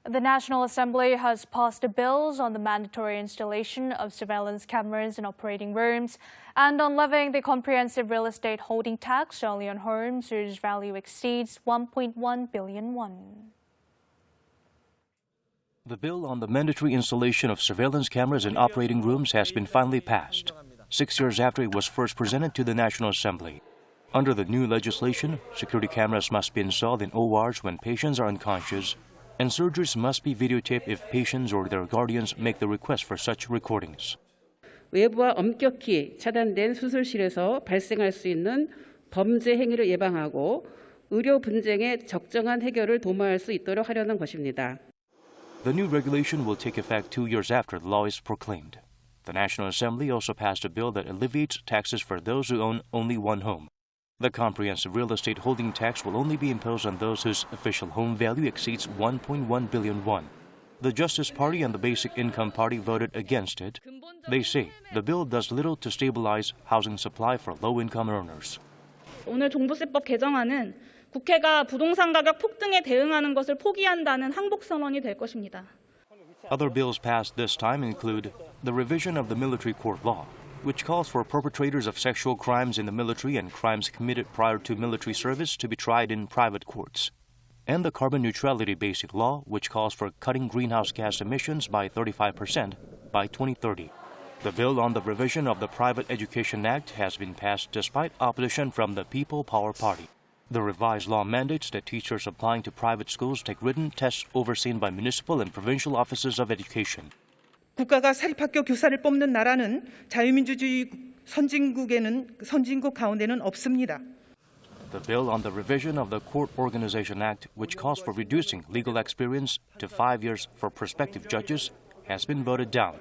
The National Assembly has passed bills on the mandatory installation of surveillance cameras in operating rooms and on levying the comprehensive real estate holding tax only on homes whose value exceeds 1.1 billion won. The bill on the mandatory installation of surveillance cameras in operating rooms has been finally passed, 6 years after it was first presented to the National Assembly. Under the new legislation, security cameras must be installed in ORs when patients are unconscious, and surgeries must be videotaped if patients or their guardians make the request for such recordings. 외부와 엄격히 차단된 수술실에서 발생할 수 있는 범죄 행위를 예방하고 의료 분쟁의 적정한 해결을 도모할 수 있도록 하려는 것입니다. The new regulation will take effect 2 years after the law is proclaimed. The National Assembly also passed a bill that alleviates taxes for those who own only one home. The comprehensive real estate holding tax will only be imposed on those whose official home value exceeds 1.1 billion won. The Justice Party and the Basic Income Party voted against it. They say the bill does little to stabilize housing supply for low-income earners. 오늘 종부세법 개정안은 국회가 부동산 가격 폭등에 대응하는 것을 포기한다는 항복 선언이 될 것입니다. Other bills passed this time include the revision of the military court law, which calls for perpetrators of sexual crimes in the military and crimes committed prior to military service to be tried in private courts, and the carbon neutrality basic law, which calls for cutting greenhouse gas emissions by 35% by 2030. The bill on the revision of the Private Education Act has been passed despite opposition from the People Power Party. The revised law mandates that teachers applying to private schools take written tests overseen by municipal and provincial offices of education. 국가가 사립학교 교사를 뽑는 나라는 자유민주주의 선진국 가운데는 없습니다. The bill on the revision of the Court Organization Act, which calls for reducing legal experience to 5 years for prospective judges, has been voted down.